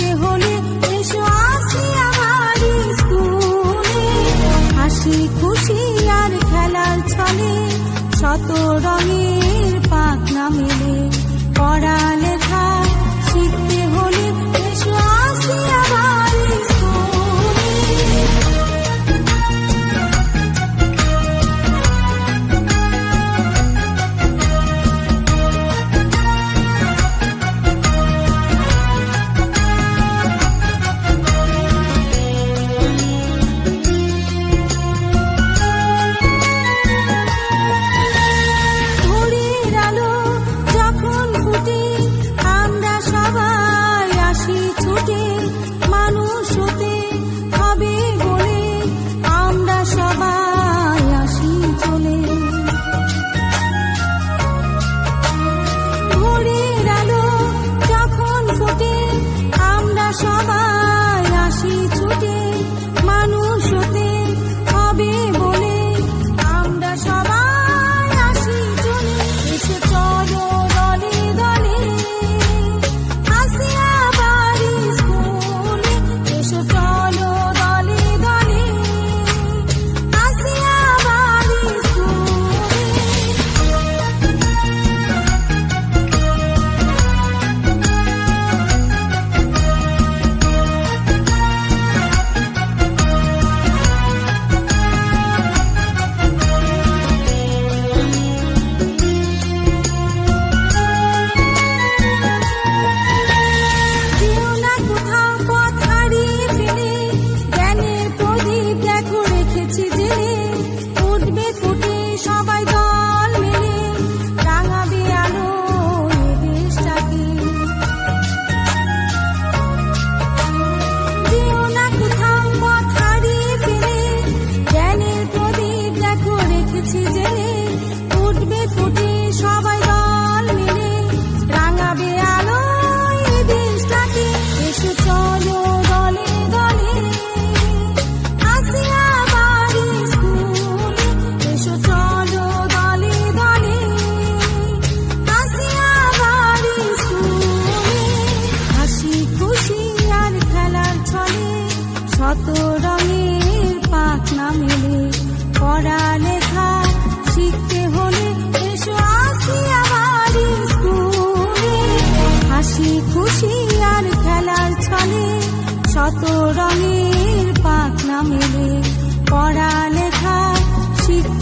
শিখতে হলে এসো আসি আমার স্কুলে। হাসি খুশি আর খেলার ছলে শত রঙের পাখনা মেলে। পড়ালেখা শিখতে হলে এসো আসি আমার স্কুলে। ভোরের আলো যখন ফুটে আমরা সবাই আসি ছুটে। মানুষ হতে হবে বলে আমরা সবাই আসি চলে। ভোরের আলো যখন ফুটে আমরা সবাই আসি ছুটে। মানুষ হতে হবে বলে আমরা সবাই আসি চলে। এসো চলো দলে দলে আসি আবার স্কুলে। এসো চলো দলে দলে আসি আবার স্কুলে। যেও না কোথাও পথ হারিয়ে ফেলে, জ্ঞানের প্রদীপ দেখো রেখেছি জেলে। উঠবে ফুটে সবাই দল মেলে, রাঙাবে আলো এ দেশটাকে। যেও না কোথাও পথ হারিয়ে ফেলে, জ্ঞানের প্রদীপ দেখো রেখেছি জেলে। উঠবে ফুটে সবাই দল মেলে, রাঙাবে আলো এ দেশটাকে। এসো চলো দলে দলে আসি আবার স্কুলে। এসো চলো দলে দলে আসি আবার স্কুলে। হাসি খুশি আর খেলার ছলে শত রঙের পাখনা মেলে। পড়ালেখা শিখতে হলে এসো আসি আবার স্কুলে। হাসি খুশি আর খেলার ছলে শত রঙের পাখনা মেলে। পড়ালেখা শিখতে